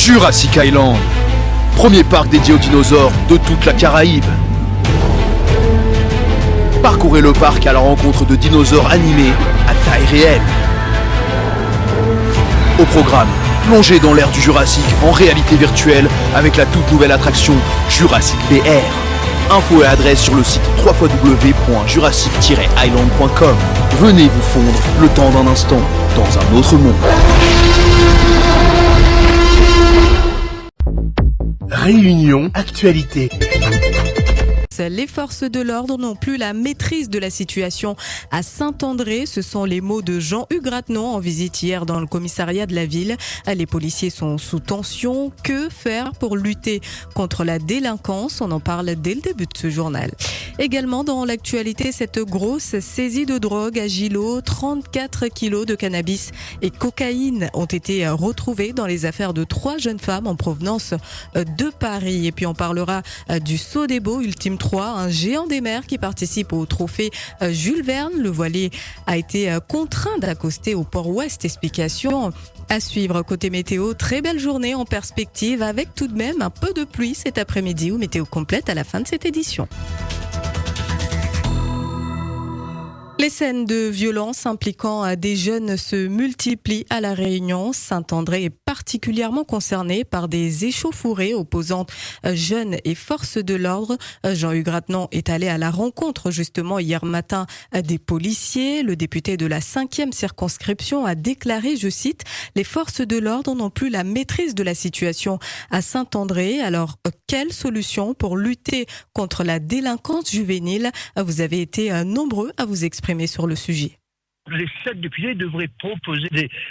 Jurassic Island, premier parc dédié aux dinosaures de toute la Caraïbe. Parcourez le parc à la rencontre de dinosaures animés à taille réelle. Au programme, plongez dans l'ère du Jurassique en réalité virtuelle avec la toute nouvelle attraction Jurassic VR. Infos et adresse sur le site www.jurassic-island.com. Venez vous fondre le temps d'un instant dans un autre monde. Réunion Actualité. Les forces de l'ordre n'ont plus la maîtrise de la situation à Saint-André. Ce sont les mots de Jean-Hugues Rattenon en visite hier dans le commissariat de la ville. Les policiers sont sous tension. Que faire pour lutter contre la délinquance? On en parle dès le début de ce journal. Également dans l'actualité, cette grosse saisie de drogue à Gillot. 34 kilos de cannabis et cocaïne ont été retrouvés dans les affaires de 3 jeunes femmes en provenance de Paris. Et puis on parlera du Saut des Beaux Ultime 3, un géant des mers qui participe au trophée Jules Verne. Le voilier a été contraint d'accoster au port ouest. Explication à suivre. Côté météo, très belle journée en perspective avec tout de même un peu de pluie cet après-midi ou météo complète à la fin de cette édition. Les scènes de violence impliquant des jeunes se multiplient à La Réunion. Saint-André est particulièrement concerné par des échauffourées opposant jeunes et forces de l'ordre. Jean-Hugues Rattenon est allé à la rencontre justement hier matin des policiers. Le député de la 5e circonscription a déclaré, je cite, « Les forces de l'ordre n'ont plus la maîtrise de la situation à Saint-André. Alors, quelle solution pour lutter contre la délinquance juvénile ?» Vous avez été nombreux à vous exprimer sur le sujet. Les chefs de file devraient proposer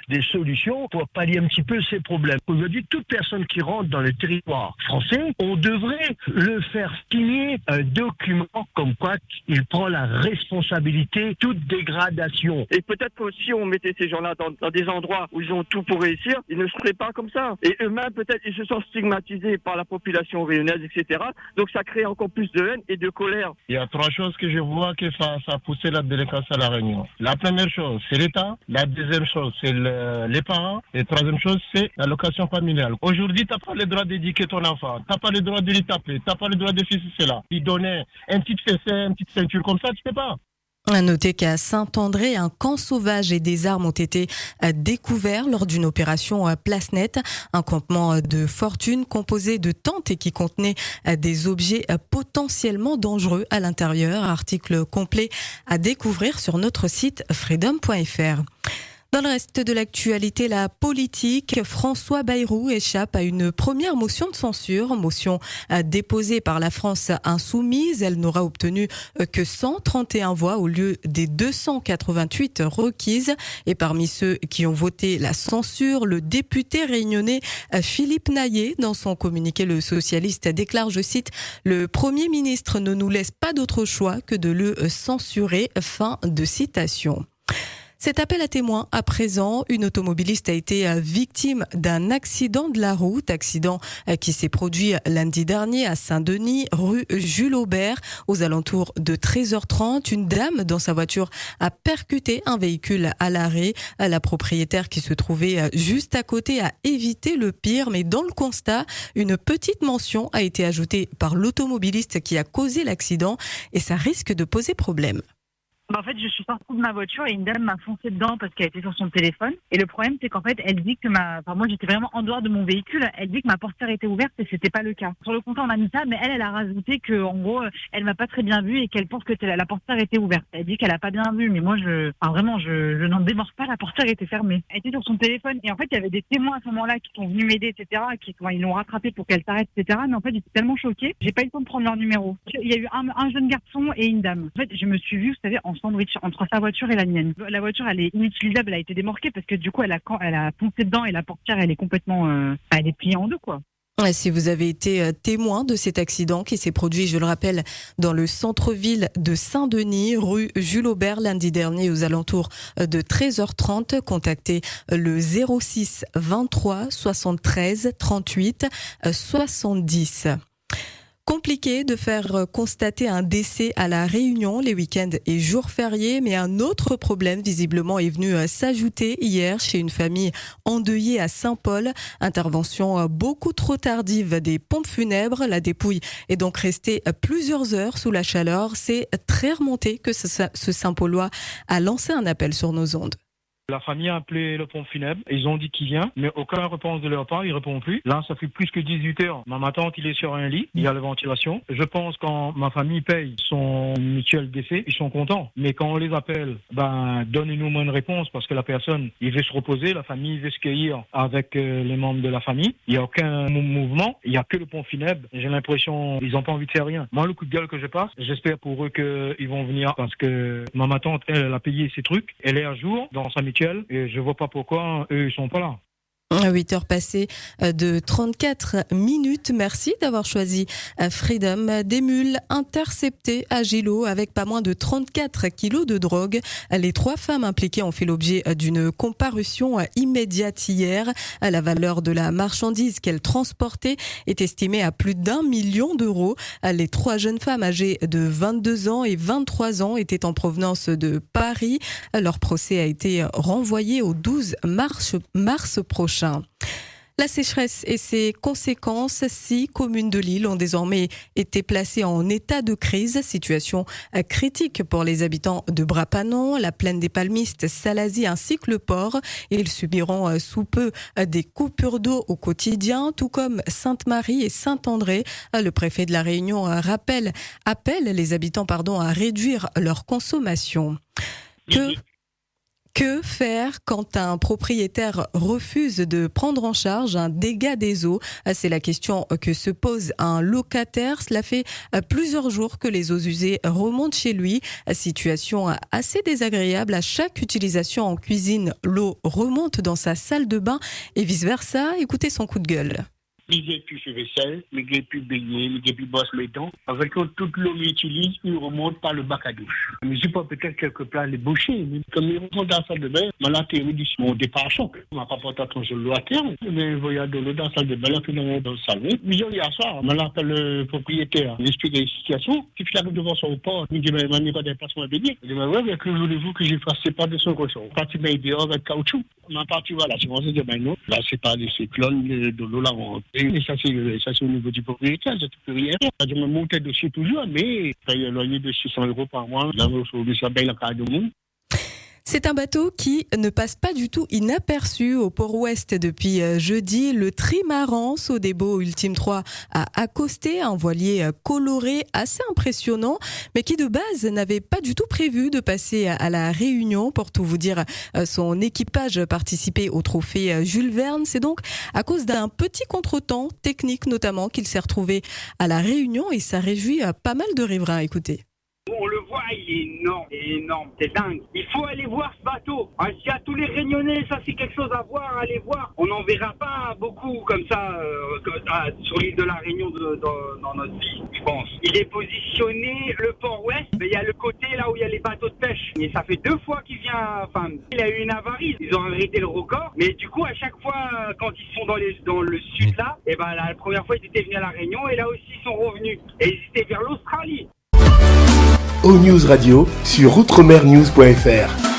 des solutions pour pallier un petit peu ces problèmes. Aujourd'hui, toute personne qui rentre dans le territoire français, on devrait le faire signer un document comme quoi il prend la responsabilité de toute dégradation. Et peut-être que si on mettait ces gens-là dans des endroits où ils ont tout pour réussir, ils ne seraient pas comme ça. Et eux-mêmes, peut-être, ils se sont stigmatisés par la population réunionnaise, etc. Donc ça crée encore plus de haine et de colère. Il y a 3 choses que je vois que ça a poussé la délinquance à La Réunion. La première chose, c'est l'État. La deuxième chose, c'est les parents. Et la troisième chose, c'est l'allocation familiale. Aujourd'hui, tu n'as pas le droit d'éduquer ton enfant. Tu n'as pas le droit de lui taper. Tu n'as pas le droit de faire cela. Lui donner un petit fessé, une petite ceinture comme ça, tu ne peux pas. À noter qu'à Saint-André, un camp sauvage et des armes ont été découverts lors d'une opération Place Nette, un campement de fortune composé de tentes et qui contenait des objets potentiellement dangereux à l'intérieur. Article complet à découvrir sur notre site freedom.fr. Dans le reste de l'actualité, la politique, François Bayrou échappe à une première motion de censure, motion déposée par la France insoumise. Elle n'aura obtenu que 131 voix au lieu des 288 requises. Et parmi ceux qui ont voté la censure, le député réunionnais Philippe Naillet, dans son communiqué, le socialiste déclare, je cite, « Le Premier ministre ne nous laisse pas d'autre choix que de le censurer ». Fin de citation. Cet appel à témoins, à présent, une automobiliste a été victime d'un accident de la route, accident qui s'est produit lundi dernier à Saint-Denis, rue Jules Aubert, aux alentours de 13h30. Une dame dans sa voiture a percuté un véhicule à l'arrêt. La propriétaire qui se trouvait juste à côté a évité le pire, mais dans le constat, une petite mention a été ajoutée par l'automobiliste qui a causé l'accident et ça risque de poser problème. En fait, je suis sortie de ma voiture et une dame m'a foncé dedans parce qu'elle était sur son téléphone. Et le problème, c'est qu'en fait, elle dit que moi, j'étais vraiment en dehors de mon véhicule. Elle dit que ma portière était ouverte et c'était pas le cas. Sur le compteur, on a mis ça, mais elle a rajouté que, en gros, elle m'a pas très bien vu et qu'elle pense que la portière était ouverte. Elle dit qu'elle a pas bien vu, mais moi, je n'en démords pas. La portière était fermée. Elle était sur son téléphone et en fait, il y avait des témoins à ce moment-là qui sont venus m'aider, etc. Ils l'ont rattrapée pour qu'elle s'arrête, etc. Mais en fait, j'étais tellement choquée, j'ai pas eu le temps de prendre leur numéro. Il y a eu un jeune garçon et une dame. En fait, je me suis vue, vous savez, en sandwich entre sa voiture et la mienne. La voiture, elle est inutilisable, elle a été démorquée parce que du coup, elle a foncé dedans et la portière, elle est complètement, elle est pliée en deux, quoi. Si vous avez été témoin de cet accident qui s'est produit, je le rappelle, dans le centre-ville de Saint-Denis, rue Jules Aubert, lundi dernier aux alentours de 13h30, contactez le 06 23 73 38 70. Compliqué de faire constater un décès à La Réunion les week-ends et jours fériés, mais un autre problème visiblement est venu s'ajouter hier chez une famille endeuillée à Saint-Paul. Intervention beaucoup trop tardive des pompes funèbres. La dépouille est donc restée plusieurs heures sous la chaleur. C'est très remonté que ce Saint-Paulois a lancé un appel sur nos ondes. La famille a appelé le pompe funèbre. Ils ont dit qu'il vient, mais aucun réponse de leur part. Ils répondent plus. Là, ça fait plus que 18 heures. Ma tante, il est sur un lit. Il y a la ventilation. Je pense quand ma famille paye son mutuelle décès, ils sont contents. Mais quand on les appelle, donnez-nous une réponse parce que la personne, il veut se reposer. La famille veut se cueillir avec les membres de la famille. Il n'y a aucun mouvement. Il n'y a que le pompe funèbre. J'ai l'impression qu'ils n'ont pas envie de faire rien. Moi, le coup de gueule que je passe, j'espère pour eux qu'ils vont venir parce que ma tante, elle a payé ses trucs. Elle est à jour dans sa mutuelle. Et je vois pas pourquoi eux ils sont pas là. 8 heures passées de 34 minutes. Merci d'avoir choisi Freedom. Des mules interceptées à Gilo avec pas moins de 34 kilos de drogue. Les 3 femmes impliquées ont fait l'objet d'une comparution immédiate hier. La valeur de la marchandise qu'elles transportaient est estimée à plus d'1 million d'euros. Les 3 jeunes femmes âgées de 22 ans et 23 ans étaient en provenance de Paris. Leur procès a été renvoyé au 12 mars prochain. La sécheresse et ses conséquences, 6 communes de l'île ont désormais été placées en état de crise. Situation critique pour les habitants de Brapanon, la plaine des Palmistes, Salazie ainsi que le port. Ils subiront sous peu des coupures d'eau au quotidien, tout comme Sainte-Marie et Saint-André. Le préfet de La Réunion appelle les habitants à réduire leur consommation. Que faire quand un propriétaire refuse de prendre en charge un dégât des eaux ? C'est la question que se pose un locataire. Cela fait plusieurs jours que les eaux usées remontent chez lui. Situation assez désagréable. À chaque utilisation en cuisine, l'eau remonte dans sa salle de bain et vice-versa. Écoutez son coup de gueule. Il plus sur vaisselle, il plus baigner, il plus brosse mes dents. Avec toute l'eau qu'il utilise, il remonte par le bac à douche. Mais je pas peut-être quelque part les boucher, mais comme il remonte dans la salle de bain, la théorie dit mon départ choc. On m'a pas porté attention l'eau à terre, mais il voyait de l'eau dans la salle de bain, là, dans le salon. Mais hier soir, on appelle le propriétaire, il explique la situation. Si tu arrives devant son port, il dit, mais il n'y a pas d'emplacement à baigner. Il dit, mais ouais, mais que voulez-vous que je fasse, c'est pas de son ressort. Quand il m'a dehors avec caoutchouc, ma partie, voilà, c'est bon, c'est de non. Là, c'est pas des cyclones, de l'eau là, et ça, c'est au niveau du propriétaire, je ne peux rien faire. Je me monte dessus toujours, mais paye un loyer de 600 € par mois. Là, ça paye la carte de monde. C'est un bateau qui ne passe pas du tout inaperçu au port-ouest depuis jeudi. Le trimaran Sodebo Ultime 3 a accosté un voilier coloré assez impressionnant, mais qui de base n'avait pas du tout prévu de passer à La Réunion. Pour tout vous dire, son équipage participait au trophée Jules Verne. C'est donc à cause d'un petit contretemps technique notamment qu'il s'est retrouvé à La Réunion et ça réjouit pas mal de riverains. Écoutez. On le voit, il est énorme, c'est dingue. Il faut aller voir ce bateau. S'il y a tous les Réunionnais, ça c'est quelque chose à voir, allez voir. On n'en verra pas beaucoup comme ça sur l'île de La Réunion dans notre vie, je pense. Il est positionné, le port ouest, mais il y a le côté là où il y a les bateaux de pêche. Et ça fait 2 fois qu'il vient, il a eu une avarie. Ils ont arrêté le record, mais du coup à chaque fois quand ils sont dans le sud là, la première fois ils étaient venus à La Réunion et là aussi ils sont revenus. Et ils étaient vers l'Australie. O-News Radio sur outremernews.fr.